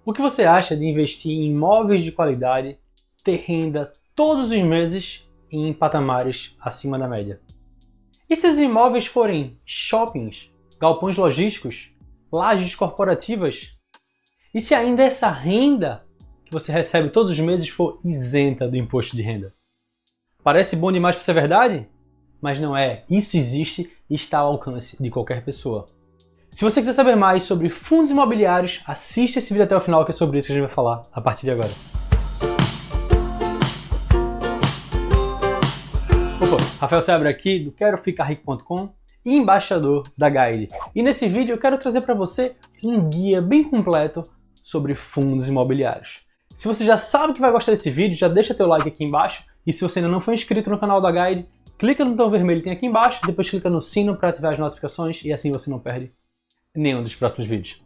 O que você acha de investir em imóveis de qualidade, ter renda todos os meses e em patamares acima da média? E se esses imóveis forem shoppings, galpões logísticos, lajes corporativas? E se ainda essa renda que você recebe todos os meses for isenta do imposto de renda? Parece bom demais para ser verdade? Mas não é. Isso existe e está ao alcance de qualquer pessoa. Se você quiser saber mais sobre fundos imobiliários, assista esse vídeo até o final, que é sobre isso que a gente vai falar a partir de agora. Opa, Rafael Seabra aqui do QueroFicarRico.com e embaixador da Guide. E nesse vídeo eu quero trazer para você um guia bem completo sobre fundos imobiliários. Se você já sabe que vai gostar desse vídeo, já deixa teu like aqui embaixo. E se você ainda não for inscrito no canal da Guide, clica no botão vermelho que tem aqui embaixo, depois clica no sino para ativar as notificações e assim você não perde nenhum dos próximos vídeos.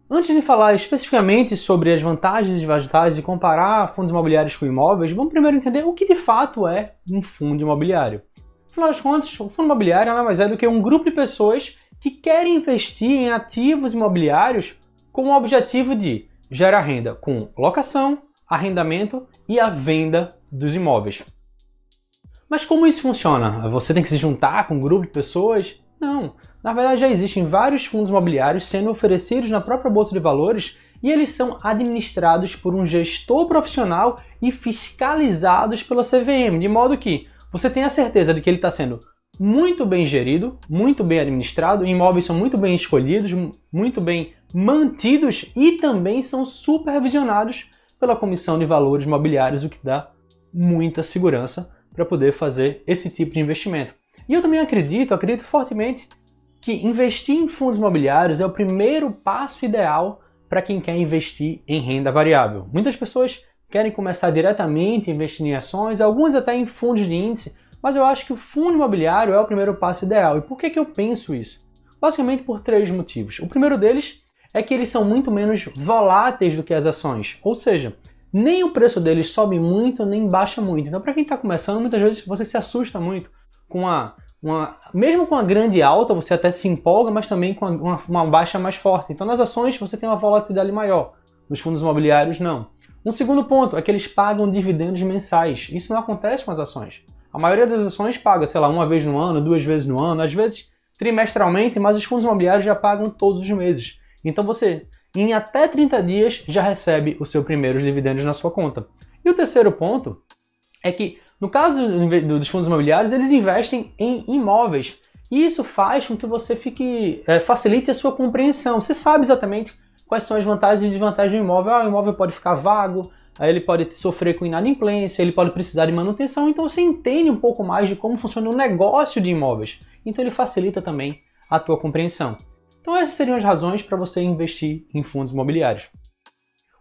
Antes de falar especificamente sobre as vantagens e desvantagens de comparar fundos imobiliários com imóveis, vamos primeiro entender o que de fato é um fundo imobiliário. Afinal das contas, o fundo imobiliário nada mais é do que um grupo de pessoas que querem investir em ativos imobiliários com o objetivo de gerar renda com locação, arrendamento e a venda dos imóveis. Mas como isso funciona? Você tem que se juntar com um grupo de pessoas? Não. Na verdade, já existem vários fundos imobiliários sendo oferecidos na própria Bolsa de Valores e eles são administrados por um gestor profissional e fiscalizados pela CVM, de modo que você tem a certeza de que ele está sendo muito bem gerido, muito bem administrado, imóveis são muito bem escolhidos, muito bem mantidos e também são supervisionados pela Comissão de Valores Imobiliários, o que dá muita segurança para poder fazer esse tipo de investimento. E eu também acredito fortemente que investir em fundos imobiliários é o primeiro passo ideal para quem quer investir em renda variável. Muitas pessoas querem começar diretamente a investir em ações, algumas até em fundos de índice, mas eu acho que o fundo imobiliário é o primeiro passo ideal. E por que eu penso isso? Basicamente por três motivos. O primeiro deles é que eles são muito menos voláteis do que as ações, ou seja, nem o preço deles sobe muito, nem baixa muito. Então, para quem está começando, muitas vezes você se assusta muito com mesmo com a grande alta, você até se empolga, mas também com uma baixa mais forte. Então, nas ações você tem uma volatilidade maior, nos fundos imobiliários não. Um segundo ponto é que eles pagam dividendos mensais. Isso não acontece com as ações. A maioria das ações paga, sei lá, uma vez no ano, duas vezes no ano, às vezes trimestralmente, mas os fundos imobiliários já pagam todos os meses. Então você, em até 30 dias, já recebe os seus primeiros dividendos na sua conta. E o terceiro ponto é que, no caso dos fundos imobiliários, eles investem em imóveis. E isso faz com que você facilite a sua compreensão. Você sabe exatamente quais são as vantagens e desvantagens do imóvel. O imóvel pode ficar vago, aí ele pode sofrer com inadimplência, ele pode precisar de manutenção. Então você entende um pouco mais de como funciona o negócio de imóveis. Então ele facilita também a tua compreensão. Então essas seriam as razões para você investir em fundos imobiliários.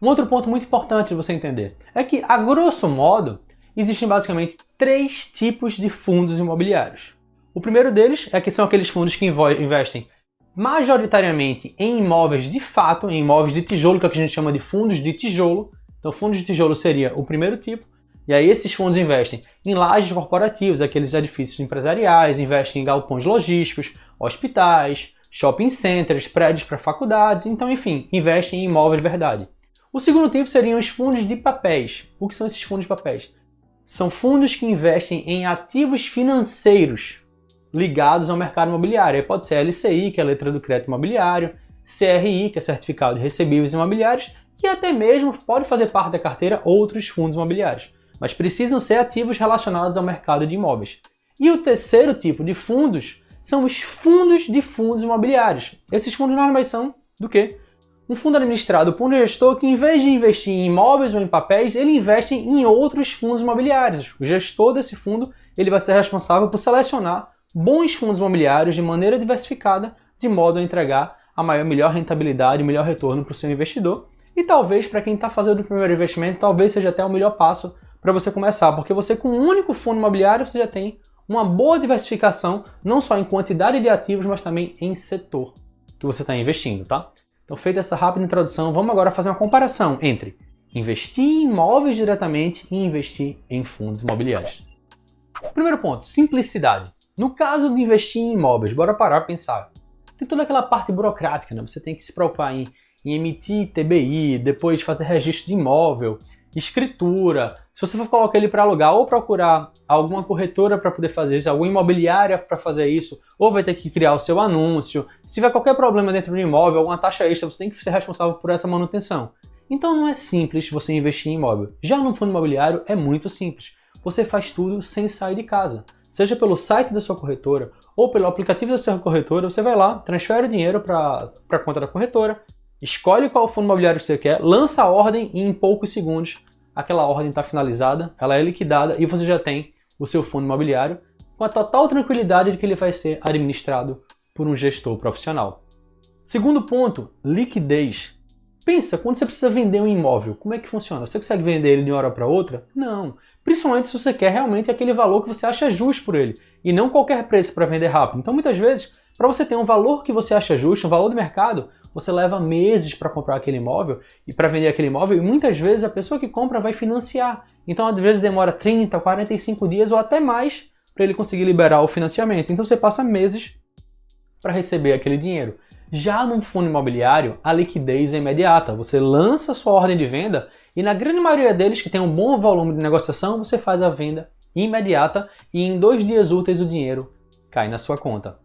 Um outro ponto muito importante de você entender é que, a grosso modo, existem basicamente três tipos de fundos imobiliários. O primeiro deles são aqueles fundos que investem majoritariamente em imóveis de fato, em imóveis de tijolo, que é o que a gente chama de fundos de tijolo. Então, fundos de tijolo seria o primeiro tipo. E aí esses fundos investem em lajes corporativas, aqueles edifícios empresariais, investem em galpões logísticos, hospitais, shopping centers, prédios para faculdades, então, enfim, investem em imóveis de verdade. O segundo tipo seriam os fundos de papéis. O que são esses fundos de papéis? São fundos que investem em ativos financeiros ligados ao mercado imobiliário. Aí pode ser LCI, que é a letra do crédito imobiliário, CRI, que é certificado de recebíveis imobiliários, e até mesmo pode fazer parte da carteira outros fundos imobiliários, mas precisam ser ativos relacionados ao mercado de imóveis. E o terceiro tipo de fundos são os fundos de fundos imobiliários. Esses fundos nada mais são do que um fundo administrado por um gestor que, em vez de investir em imóveis ou em papéis, ele investe em outros fundos imobiliários. O gestor desse fundo ele vai ser responsável por selecionar bons fundos imobiliários de maneira diversificada, de modo a entregar a melhor rentabilidade, o melhor retorno para o seu investidor. E talvez, para quem está fazendo o primeiro investimento, talvez seja até o melhor passo para você começar, porque você, com um único fundo imobiliário, você já tem uma boa diversificação, não só em quantidade de ativos, mas também em setor que você está investindo, tá? Então, feita essa rápida introdução, vamos agora fazer uma comparação entre investir em imóveis diretamente e investir em fundos imobiliários. Primeiro ponto, simplicidade. No caso de investir em imóveis, bora parar para pensar. Tem toda aquela parte burocrática, né? Você tem que se preocupar em em emitir TBI, depois fazer registro de imóvel, escritura. Se você for colocar ele para alugar ou procurar alguma corretora para poder fazer isso, alguma imobiliária para fazer isso, ou vai ter que criar o seu anúncio. Se tiver qualquer problema dentro do imóvel, alguma taxa extra, você tem que ser responsável por essa manutenção. Então não é simples você investir em imóvel. Já no fundo imobiliário é muito simples. Você faz tudo sem sair de casa. Seja pelo site da sua corretora ou pelo aplicativo da sua corretora, você vai lá, transfere o dinheiro para a conta da corretora, escolhe qual fundo imobiliário que você quer, lança a ordem e em poucos segundos aquela ordem está finalizada, ela é liquidada e você já tem o seu fundo imobiliário com a total tranquilidade de que ele vai ser administrado por um gestor profissional. Segundo ponto, liquidez. Pensa, quando você precisa vender um imóvel, como é que funciona? Você consegue vender ele de uma hora para outra? Não. Principalmente se você quer realmente aquele valor que você acha justo por ele, e não qualquer preço para vender rápido. Então, muitas vezes, para você ter um valor que você acha justo, um valor de mercado, você leva meses para comprar aquele imóvel e para vender aquele imóvel, e muitas vezes a pessoa que compra vai financiar. Então, às vezes, demora 30, 45 dias ou até mais para ele conseguir liberar o financiamento. Então, você passa meses para receber aquele dinheiro. Já num fundo imobiliário, a liquidez é imediata. Você lança sua ordem de venda e na grande maioria deles que tem um bom volume de negociação, você faz a venda imediata e em 2 dias úteis o dinheiro cai na sua conta.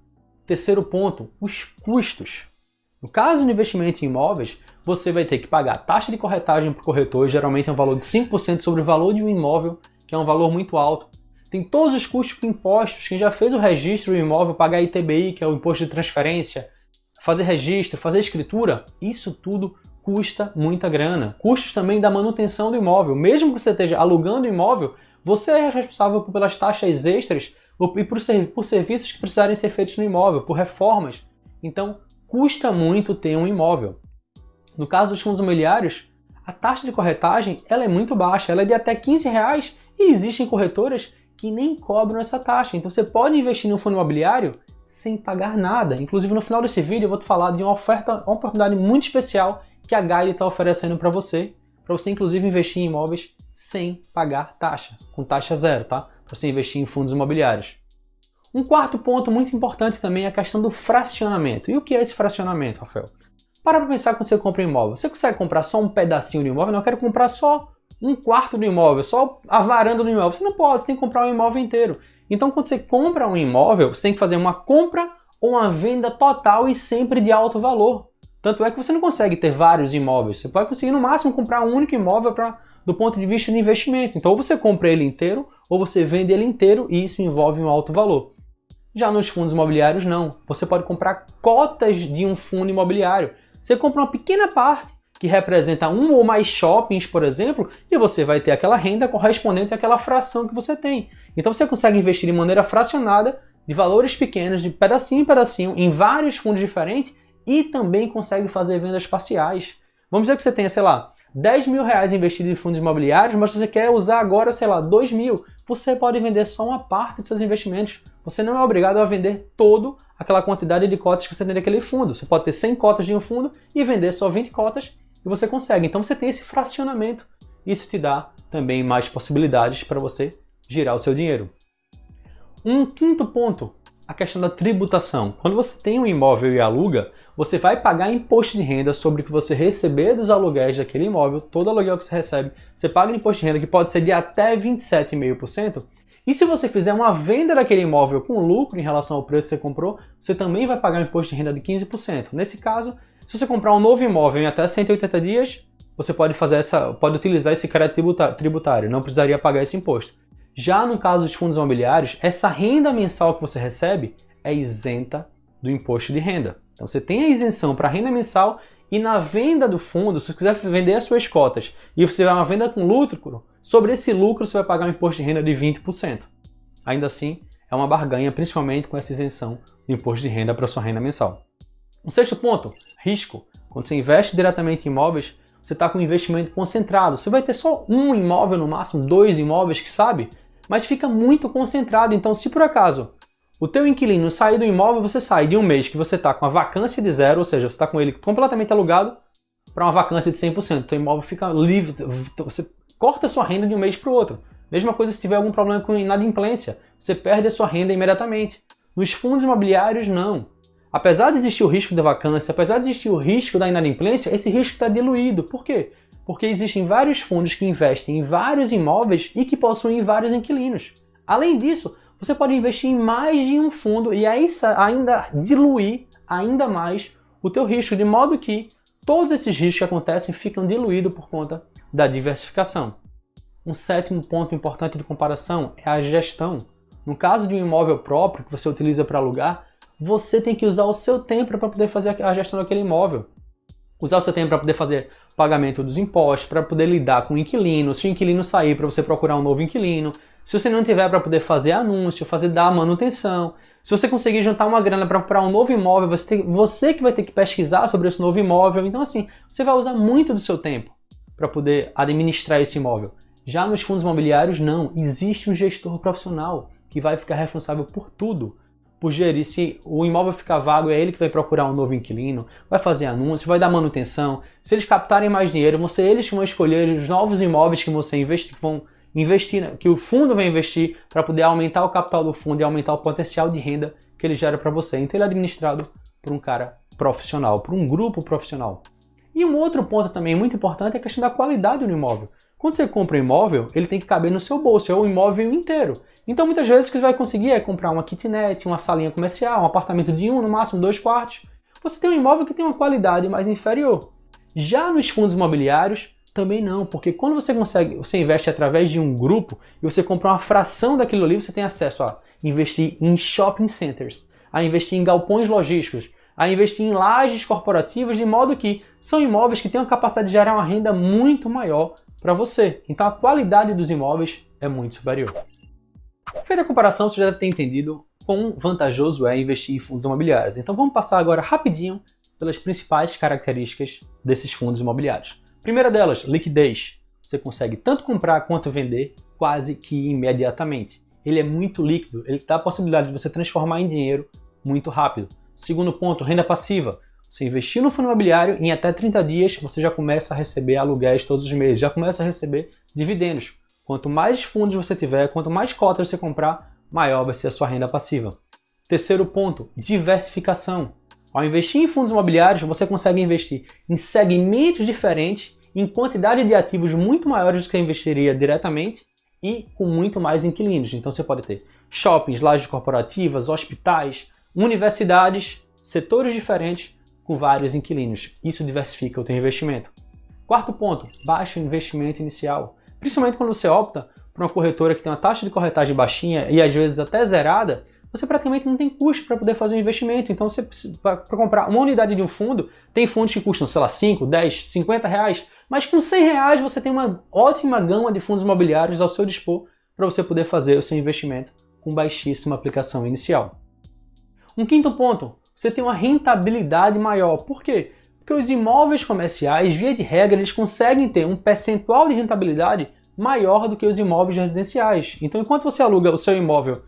Terceiro ponto, os custos. No caso do investimento em imóveis, você vai ter que pagar a taxa de corretagem para o corretor, geralmente é um valor de 5% sobre o valor de um imóvel, que é um valor muito alto. Tem todos os custos com impostos, quem já fez o registro do imóvel, pagar ITBI, que é o imposto de transferência, fazer registro, fazer escritura, isso tudo custa muita grana. Custos também da manutenção do imóvel. Mesmo que você esteja alugando o imóvel, você é responsável pelas taxas extras e por serviços que precisarem ser feitos no imóvel, por reformas. Então, custa muito ter um imóvel. No caso dos fundos imobiliários, a taxa de corretagem ela é muito baixa, ela é de até R$15 e existem corretoras que nem cobram essa taxa. Então, você pode investir no fundo imobiliário sem pagar nada. Inclusive, no final desse vídeo eu vou te falar de uma oportunidade muito especial que a Guide está oferecendo para você inclusive investir em imóveis sem pagar taxa, com taxa zero, tá? Para você investir em fundos imobiliários. Um quarto ponto muito importante também é a questão do fracionamento. E o que é esse fracionamento, Rafael? Para pensar quando você compra um imóvel. Você consegue comprar só um pedacinho do imóvel? Não, eu quero comprar só um quarto do imóvel, só a varanda do imóvel. Você não pode, você tem que comprar um imóvel inteiro. Então, quando você compra um imóvel, você tem que fazer uma compra ou uma venda total e sempre de alto valor. Tanto é que você não consegue ter vários imóveis. Você vai conseguir, no máximo, comprar um único imóvel do ponto de vista de investimento. Então, ou você compra ele inteiro, ou você vende ele inteiro, e isso envolve um alto valor. Já nos fundos imobiliários, não. Você pode comprar cotas de um fundo imobiliário. Você compra uma pequena parte, que representa um ou mais shoppings, por exemplo, e você vai ter aquela renda correspondente àquela fração que você tem. Então você consegue investir de maneira fracionada, de valores pequenos, de pedacinho em pedacinho, em vários fundos diferentes e também consegue fazer vendas parciais. Vamos dizer que você tenha, sei lá, R$10.000 investido em fundos imobiliários, mas você quer usar agora, sei lá, 2.000. Você pode vender só uma parte dos seus investimentos. Você não é obrigado a vender toda aquela quantidade de cotas que você tem naquele fundo. Você pode ter 100 cotas de um fundo e vender só 20 cotas e você consegue. Então você tem esse fracionamento. Isso te dá também mais possibilidades para você girar o seu dinheiro. Um quinto ponto, a questão da tributação. Quando você tem um imóvel e aluga, você vai pagar imposto de renda sobre o que você receber dos aluguéis daquele imóvel. Todo aluguel que você recebe, você paga imposto de renda que pode ser de até 27,5%. E se você fizer uma venda daquele imóvel com lucro em relação ao preço que você comprou, você também vai pagar um imposto de renda de 15%. Nesse caso, se você comprar um novo imóvel em até 180 dias, você pode utilizar esse crédito tributário, não precisaria pagar esse imposto. Já no caso dos fundos imobiliários, essa renda mensal que você recebe é isenta do imposto de renda. Então você tem a isenção para renda mensal e na venda do fundo, se você quiser vender as suas cotas e você vai uma venda com lucro, sobre esse lucro você vai pagar um imposto de renda de 20%. Ainda assim, é uma barganha, principalmente com essa isenção do imposto de renda para sua renda mensal. Um sexto ponto, risco. Quando você investe diretamente em imóveis, você está com um investimento concentrado. Você vai ter só um imóvel, no máximo 2 imóveis, que sabe? Mas fica muito concentrado. Então, se por acaso o teu inquilino sair do imóvel, você sai de um mês que você está com a vacância de 0, ou seja, você está com ele completamente alugado, para uma vacância de 100%. O teu imóvel fica livre, você corta a sua renda de um mês para o outro. Mesma coisa se tiver algum problema com inadimplência, você perde a sua renda imediatamente. Nos fundos imobiliários, não. Apesar de existir o risco da vacância, apesar de existir o risco da inadimplência, esse risco está diluído. Por quê? Porque existem vários fundos que investem em vários imóveis e que possuem vários inquilinos. Além disso, você pode investir em mais de um fundo e aí ainda diluir ainda mais o teu risco, de modo que todos esses riscos que acontecem ficam diluídos por conta da diversificação. Um sétimo ponto importante de comparação é a gestão. No caso de um imóvel próprio que você utiliza para alugar, você tem que usar o seu tempo para poder fazer a gestão daquele imóvel. Usar o seu tempo para poder fazer pagamento dos impostos, para poder lidar com o inquilino, se o inquilino sair, para você procurar um novo inquilino, se você não tiver para poder fazer anúncio, dar manutenção, se você conseguir juntar uma grana para comprar um novo imóvel, você que vai ter que pesquisar sobre esse novo imóvel. Então assim, você vai usar muito do seu tempo para poder administrar esse imóvel. Já nos fundos imobiliários não, existe um gestor profissional que vai ficar responsável por tudo, por gerir. Se o imóvel ficar vago, é ele que vai procurar um novo inquilino, vai fazer anúncio, vai dar manutenção. Se eles captarem mais dinheiro, vão ser eles que vão escolher os novos imóveis que você vão investir, que o fundo vai investir para poder aumentar o capital do fundo e aumentar o potencial de renda que ele gera para você. Então ele é administrado por um cara profissional, por um grupo profissional. E um outro ponto também muito importante é a questão da qualidade do imóvel. Quando você compra um imóvel, ele tem que caber no seu bolso, é o imóvel inteiro. Então muitas vezes o que você vai conseguir é comprar uma kitnet, uma salinha comercial, um apartamento de 1, no máximo 2 quartos. Você tem um imóvel que tem uma qualidade mais inferior. Já nos fundos imobiliários, também não, porque quando você investe através de um grupo e você compra uma fração daquilo ali, você tem acesso a investir em shopping centers, a investir em galpões logísticos, a investir em lajes corporativas, de modo que são imóveis que têm uma capacidade de gerar uma renda muito maior para você. Então a qualidade dos imóveis é muito superior. Feita a comparação, você já deve ter entendido quão vantajoso é investir em fundos imobiliários. Então vamos passar agora rapidinho pelas principais características desses fundos imobiliários. Primeira delas, liquidez. Você consegue tanto comprar quanto vender quase que imediatamente. Ele é muito líquido, ele dá a possibilidade de você transformar em dinheiro muito rápido. Segundo ponto, renda passiva. Você investir no fundo imobiliário, em até 30 dias você já começa a receber aluguéis todos os meses, já começa a receber dividendos. Quanto mais fundos você tiver, quanto mais cotas você comprar, maior vai ser a sua renda passiva. Terceiro ponto, diversificação. Ao investir em fundos imobiliários, você consegue investir em segmentos diferentes, em quantidade de ativos muito maiores do que investiria diretamente e com muito mais inquilinos. Então você pode ter shoppings, lajes corporativas, hospitais, universidades, setores diferentes com vários inquilinos. Isso diversifica o teu investimento. Quarto ponto, baixo investimento inicial. Principalmente quando você opta por uma corretora que tem uma taxa de corretagem baixinha e às vezes até zerada, você praticamente não tem custo para poder fazer um investimento. Então, para comprar uma unidade de um fundo, tem fundos que custam, sei lá, 5, 10, 50 reais, mas com 100 reais você tem uma ótima gama de fundos imobiliários ao seu dispor para você poder fazer o seu investimento com baixíssima aplicação inicial. Um quinto ponto, você tem uma rentabilidade maior. Por quê? Porque os imóveis comerciais, via de regra, eles conseguem ter um percentual de rentabilidade maior do que os imóveis residenciais. Então, enquanto você aluga o seu imóvel,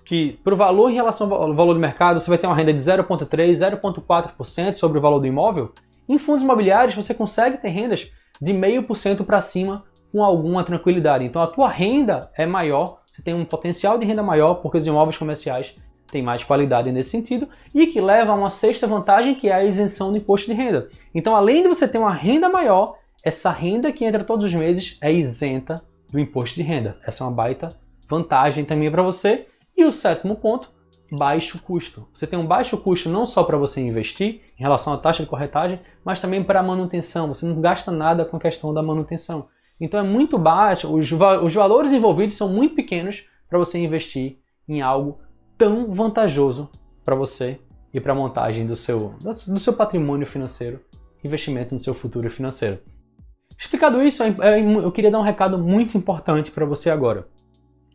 que para o valor em relação ao valor do mercado, você vai ter uma renda de 0,3%, 0,4% sobre o valor do imóvel, em fundos imobiliários você consegue ter rendas de 0,5% para cima com alguma tranquilidade. Então, a tua renda é maior, você tem um potencial de renda maior porque os imóveis comerciais têm mais qualidade nesse sentido, e que leva a uma sexta vantagem, que é a isenção do imposto de renda. Então, além de você ter uma renda maior, essa renda que entra todos os meses é isenta do imposto de renda. Essa é uma baita vantagem também para você. E o sétimo ponto, baixo custo. Você tem um baixo custo não só para você investir em relação à taxa de corretagem, mas também para a manutenção. Você não gasta nada com a questão da manutenção. Então é muito baixo, os valores envolvidos são muito pequenos para você investir em algo tão vantajoso para você e para a montagem do seu patrimônio financeiro, investimento no seu futuro financeiro. Explicado isso, eu queria dar um recado muito importante para você agora.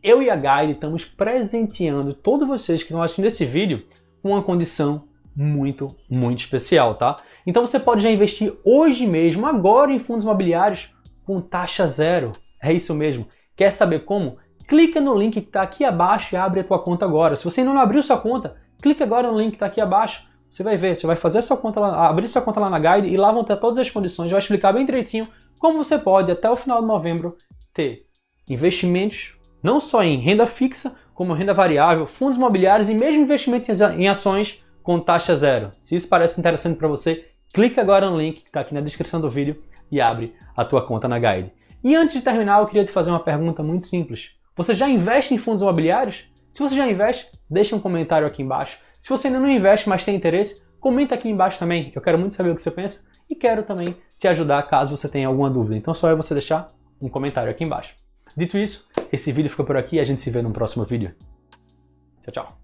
Eu e a Guide estamos presenteando todos vocês que estão assistindo esse vídeo com uma condição muito, muito especial, tá? Então você pode já investir hoje mesmo, agora, em fundos imobiliários com taxa zero. É isso mesmo. Quer saber como? Clica no link que está aqui abaixo e abre a tua conta agora. Se você ainda não abriu sua conta, clica agora no link que está aqui abaixo. Você vai ver, você vai fazer sua conta lá, abrir sua conta lá na Guide e lá vão ter todas as condições. Vai explicar bem direitinho como você pode, até o final de novembro, ter investimentos não só em renda fixa, como renda variável, fundos imobiliários e mesmo investimento em ações com taxa zero. Se isso parece interessante para você, clica agora no link que está aqui na descrição do vídeo e abre a tua conta na Guide. E antes de terminar, eu queria te fazer uma pergunta muito simples. Você já investe em fundos imobiliários? Se você já investe, deixa um comentário aqui embaixo. Se você ainda não investe, mas tem interesse, comenta aqui embaixo também. Eu quero muito saber o que você pensa e quero também te ajudar caso você tenha alguma dúvida. Então só é você deixar um comentário aqui embaixo. Dito isso, esse vídeo fica por aqui e a gente se vê no próximo vídeo. Tchau, tchau.